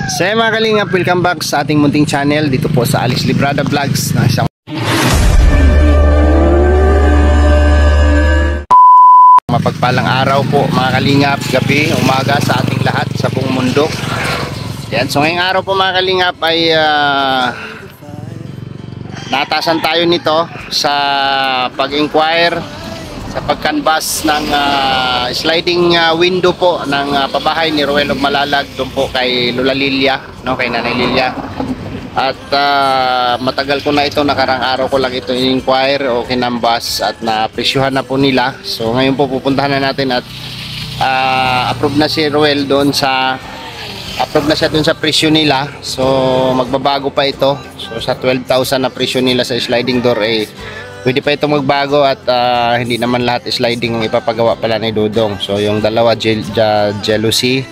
So mga kalingap, welcome back sa ating munting channel dito po sa Alex Librada Vlogs na isang mapagpalang araw po mga kalingap, gabi, umaga sa ating lahat sa buong mundo. Yan, so ngayong araw po mga kalingap ay natasan tayo nito sa pag-inquire sa pag-canvas ng sliding window po ng pabahay ni Ruel of Malalag doon po kay Lola Lilia, no, kay Nanay Lilia. At matagal ko na ito, nakarang araw ko lang ito in-inquire o kinambas at napresyuhan na po nila. So ngayon po pupuntahan na natin at approve na si Ruel doon sa presyo nila. So magbabago pa ito. So sa 12,000 na presyo nila sa sliding door pwede pa ito magbago at hindi naman lahat sliding ang ipapagawa pala ni Dodong. So yung dalawa jealousy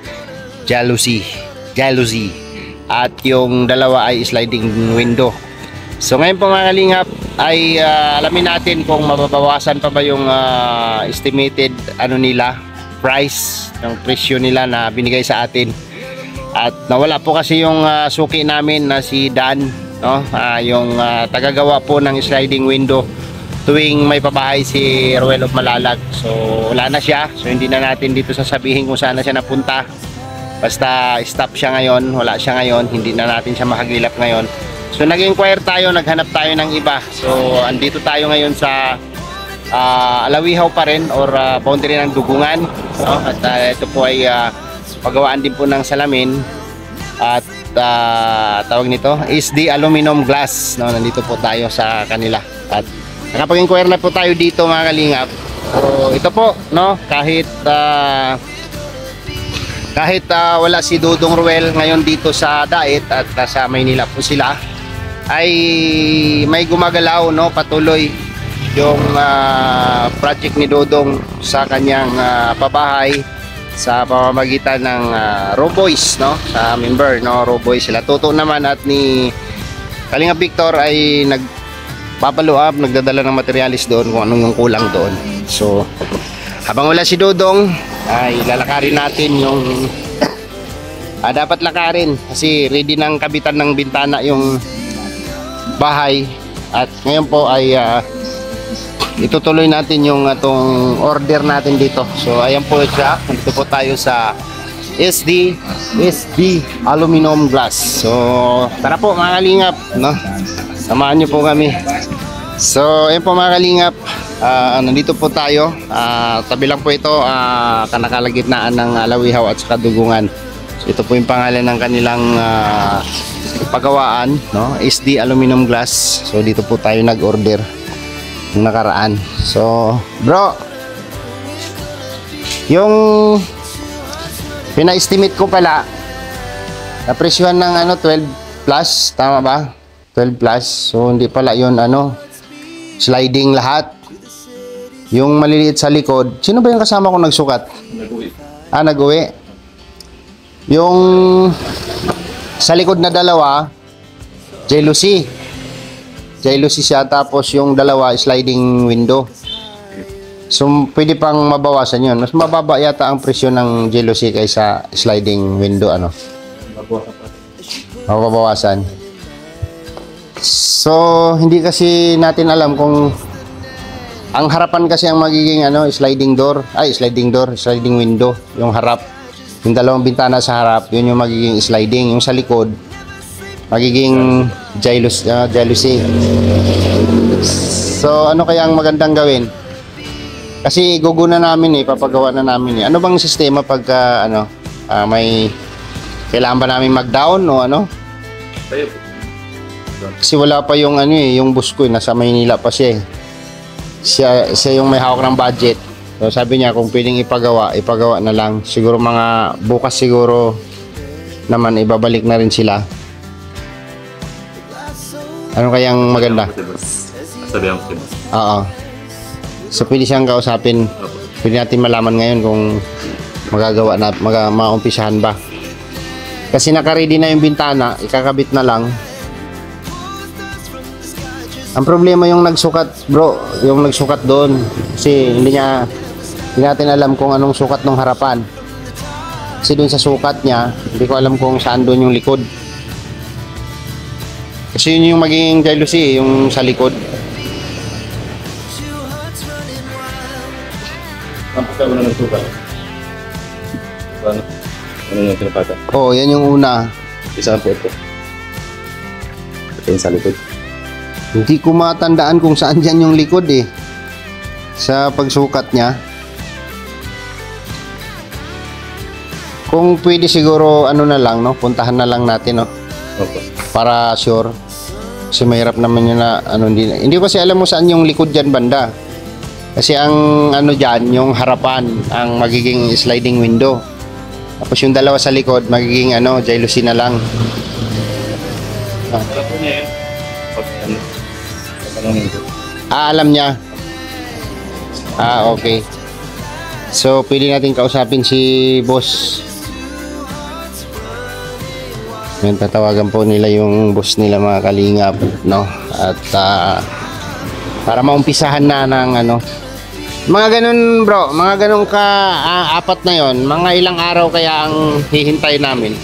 at yung dalawa ay sliding window. So ngayon po mga kalingap ay alamin natin kung mababawasan pa ba yung estimated nila price, yung presyo nila na binigay sa atin. At nawala po kasi yung suki namin na si Dan, no? Yung tagagawa po ng sliding window tuwing may pabahay si Ruel of Malalag. So wala na siya, so hindi na natin dito sasabihin kung saan na siya napunta. Basta stop siya ngayon, wala siya ngayon, hindi na natin siya makagilap ngayon. So nag-inquire tayo, naghanap tayo ng iba. So andito tayo ngayon sa Alawihaw pa rin or boundary ng Dugungan, no? At ito po ay pagawaan din po ng salamin at tawag nito is the aluminum glass, no? Nandito po tayo sa kanila at nakapag-inquire na po tayo dito mga kalingap. So ito po, no, kahit wala si Dodong Ruel ngayon dito sa Dait at sa Maynila po sila, ay may gumagalaw, no, patuloy yung project ni Dodong sa kanyang pabahay sa pamamagitan ng Raw Boys, no, sa member, no, Raw Boys sila. Toto naman at ni Kalingap Victor ay nagpapalo up, nagdadala ng materialis doon kung anong yung kulang doon. So habang wala si Dodong ay lalakarin natin yung dapat lakarin kasi ready ng kabitan ng bintana yung bahay. At ngayon po ay itutuloy natin yung atong order natin dito. So ayan po siya, dito po tayo sa SD aluminum glass. So tara po mga kalingap, no, samahan nyo po kami. So ayan po mga kalingap, nandito po tayo, tabi lang po ito, kanakalagitnaan ng Alawihaw at saka Dugungan. So ito po yung pangalan ng kanilang pagawaan, no, SD aluminum glass. So dito po tayo nag-order nakaraan. So bro, yung pina-estimate ko pala napresyuhan ng 12 plus, tama ba? 12 plus. So hindi pala yun sliding lahat. Yung maliliit sa likod, sino ba yung kasama ko nagsukat? Nag-uwi. Nag-uwi. Yung sa likod na dalawa jealousy siya, tapos yung dalawa sliding window. So pwede pang mabawasan yun. Mas mababa yata ang presyo ng jealousy kaysa sliding window, mababawasan. So hindi kasi natin alam kung ang harapan kasi ang magiging sliding window, yung harap, yung dalawang bintana sa harap, yun yung magiging sliding. Yung sa likod magiging jealousy. So ano kaya ang magandang gawin? Kasi guguna namin papagawa na namin Ano bang sistema pagka may kailangan ba namin mag-down o Kasi wala pa yung yung boss ko nasa Maynila pa siya. Siya yung may hawak ng budget. So sabi niya kung pwedeng ipagawa na lang. Siguro mga bukas siguro naman ibabalik na rin sila. Ano kayang maganda? Sabihan ko. Oo. So pwede siyang kausapin. Pwede natin malaman ngayon kung magagawa na, maumpisahan ba. Kasi naka-ready na yung bintana, ikakabit na lang. Ang problema yung nagsukat, bro, yung nagsukat doon. Kasi hindi natin alam kung anong sukat ng harapan. kasi dun sa sukat niya, hindi ko alam kung saan dun yung likod. Kasi yun yung magiging jealousy, yung sa likod. Ang pagka mo na nagsukat. Ano yung pinapata? Oo, yan yung una. Isaan po ito. Ito yung sa likod. Hindi ko matandaan kung saan dyan yung likod eh. Sa pagsukat niya. Kung pwede siguro ano na lang, no? Puntahan na lang natin, no? Opo. Para sure. Kasi mahirap naman yun na ano, hindi ko kasi alam mo saan yung likod dyan banda. Kasi ang ano dyan, yung harapan ang magiging sliding window. Tapos yung dalawa sa likod magiging ano, jealousy na lang. Alam po niya yun. Pag ano. Alam niya. Okay. So pwede natin kausapin si boss. Yan, tatawagan po nila yung boss nila, mga kalingap, no? At para maumpisahan na ng ano, mga ganun bro, mga ganun ka apat na yon, mga ilang araw kaya ang hihintay namin.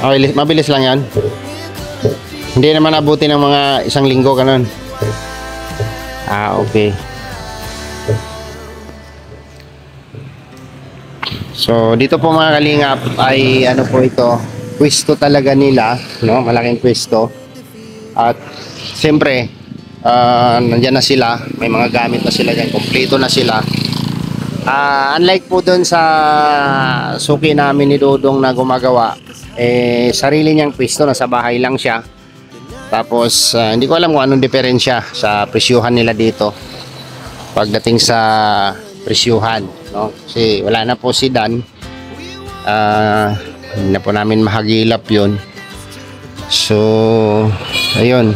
Okay, mabilis lang yan. Hindi naman abuti ng mga isang linggo ganun. Okay. So dito po mga kalingap ay ano po ito, pwesto talaga nila, no? Malaking pwesto. At siyempre nandiyan na sila, may mga gamit na sila diyan, kompleto na sila. Unlike po doon sa suki namin ni Dodong na gumagawa, sarili niyang pwesto, nasa bahay lang siya. Tapos hindi ko alam kung anong diferensya sa presyuhan nila dito pagdating sa presyuhan, no? Kasi wala na po si Dan, hindi na po namin mahagilap yun. So ayun,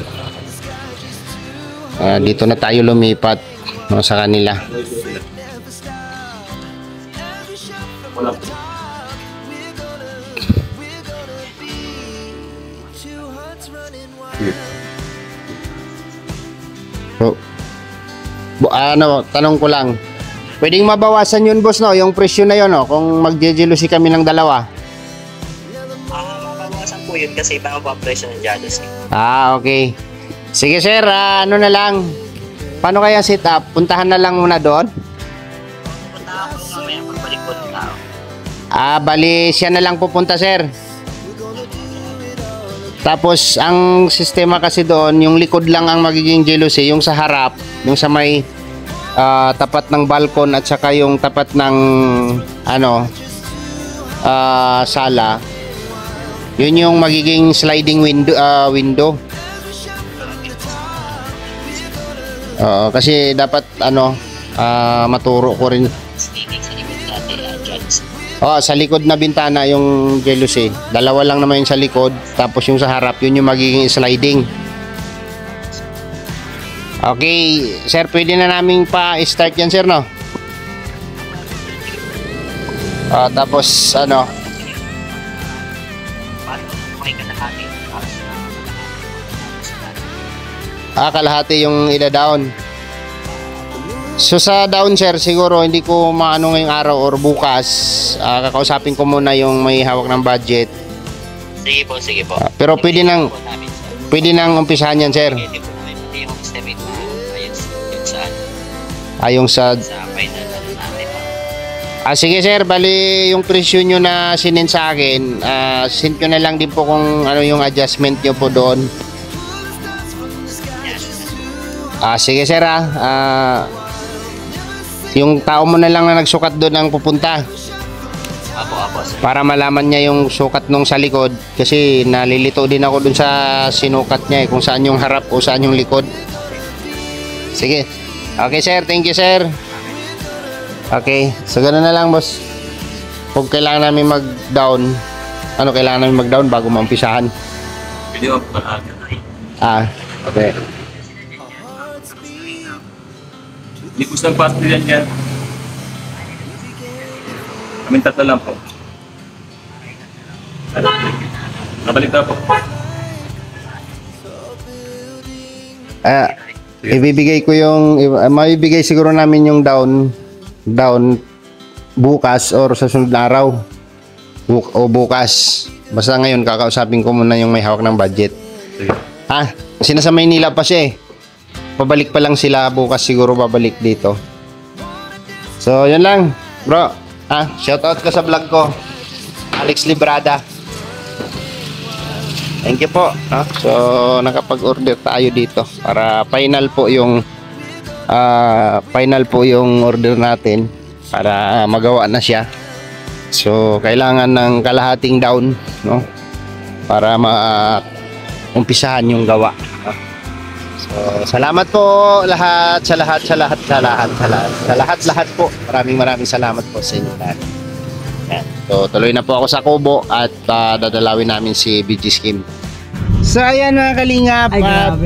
dito na tayo lumipat, no, sa kanila. Wala. So, ano, tanong ko lang, pwedeng mabawasan yun boss, no? Yung presyo na yun, no? Kung magjejealousy kami ng dalawa. Mabawasan po yun kasi iba ang presyo ng jealousy. Okay. Sige sir, ano na lang, paano kaya sit up? Puntahan na lang muna doon. Pupunta ako mamaya pagbalik po ng tao. Bali siya na lang pupunta sir. Tapos ang sistema kasi doon, yung likod lang ang magiging jealousy, yung sa harap, yung sa may tapat ng balkon at saka yung tapat ng ano, sala, yun yung magiging sliding window. Kasi dapat ano, maturo ko rin. Sneaking sa likod natin jealousy. Sa likod na bintana yung jealousy. Dalawa lang naman yung sa likod, tapos yung sa harap, yun yung magiging sliding. Okay, sir, pwede na namin pa-start yan, sir, no? Tapos, ano? Paano may kalahati? Kalahati yung ida-down. So sa down, sir, siguro hindi ko maano ngayong araw or bukas. Kakausapin ko muna yung may hawak ng budget. Sige po, sige po. Pero pwede nang umpisahan yan, sir. Hindi po namin pati yung estimate na ayun saan. Yung sa Final na natin. sige sir, bali yung presyo nyo na sinend sa akin, send ko na lang din po kung ano yung adjustment nyo po doon. Sige sir, yung tao mo na lang na nagsukat doon ang pupunta. Apo, sir. Para malaman niya yung sukat nung sa likod, kasi nalilito din ako dun sa sinukat niya kung saan yung harap o saan yung likod. Sige. Okay sir, thank you sir. Okay, so ganoon na lang boss. Kung kailangan namin mag-down, kailangan namin mag-down bago maumpisahan? Pwede mo pa Okay. Hindi po ng pastor yan. Kaming tatlo lang po. Nabalik na po. Ibibigay ko yung, mabibigay siguro namin yung down bukas or sa sunod na araw. O bukas. Basta ngayon kakausapin ko muna yung may hawak ng budget. Ha? Kasi nasa Maynila pa siya eh. Pabalik pa lang sila bukas, siguro babalik dito. So, yun lang, bro. Shoutout ka sa vlog ko. Alex Librada. Thank you po. So, nakapag-order tayo dito para final po yung order natin para magawa na siya. So, kailangan ng kalahating down, no? Para umpisahan yung gawa. So, salamat po lahat po. Maraming salamat po sa inyo lahat. Yan. So, tuloy na po ako sa Kubo at dadalawin namin si BG Scheme. So, ayan mga kalingap. At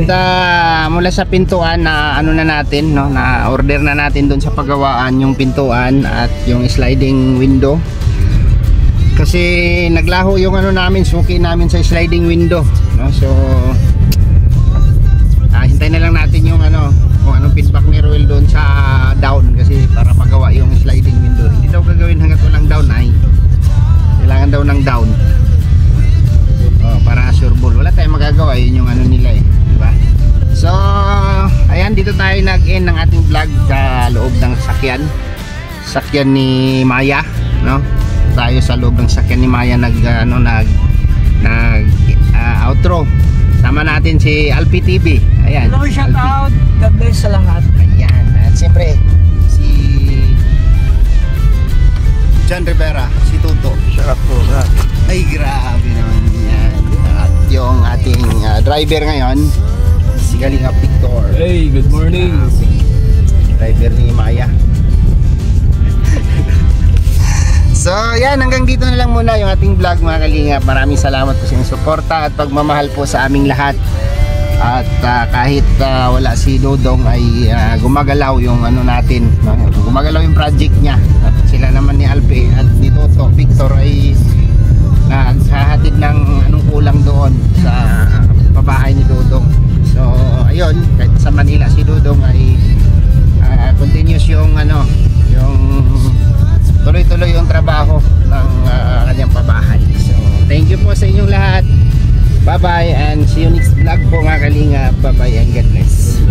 mula sa pintuan na ano na natin, no? Na order na natin doon sa paggawaan yung pintuan at yung sliding window. Kasi naglaho yung ano namin, suki namin sa sliding window, no? So hintayin na lang natin yung ano, kung anong feedback ni Roel doon sa down, kasi para magawa yung sliding window. Hindi daw gagawin hanggat walang down ay kailangan daw ng down para sureball. Wala tayong magagawa, yun yung ano nila eh, diba? So ayan, dito tayo nag-end ng ating vlog sa loob ng sakyan ni Maya, no? Tayo sa loob ng sakyan ni Maya outro. Sama natin si Alpi TV. Ayan. Hello, shout out. God bless sa lahat. Ayan. At siyempre si John Rivera, si Tuto. Shout out po. Ay, grabe naman yan. At yung ating driver ngayon, si Kalinga Victor. Hey, good morning. Driver ni Maya. So yan, hanggang dito na lang muna yung ating vlog mga kalingap. Maraming salamat po sa inyong suporta at pagmamahal po sa aming lahat. At kahit wala si Dodong ay gumagalaw yung ano natin, gumagalaw yung project niya. At sila naman ni Alpe at ni Toto Victor ay naghahatid ng anong kulang doon sa pabahay ni Dodong. So ayun, kahit sa Manila si Dodong ay continuous yung ano, yung tuloy-tuloy yung trabaho ng kanyang pabahay. So, thank you po sa inyong lahat. Bye-bye and see you next vlog po mga kalinga. Bye-bye and God bless.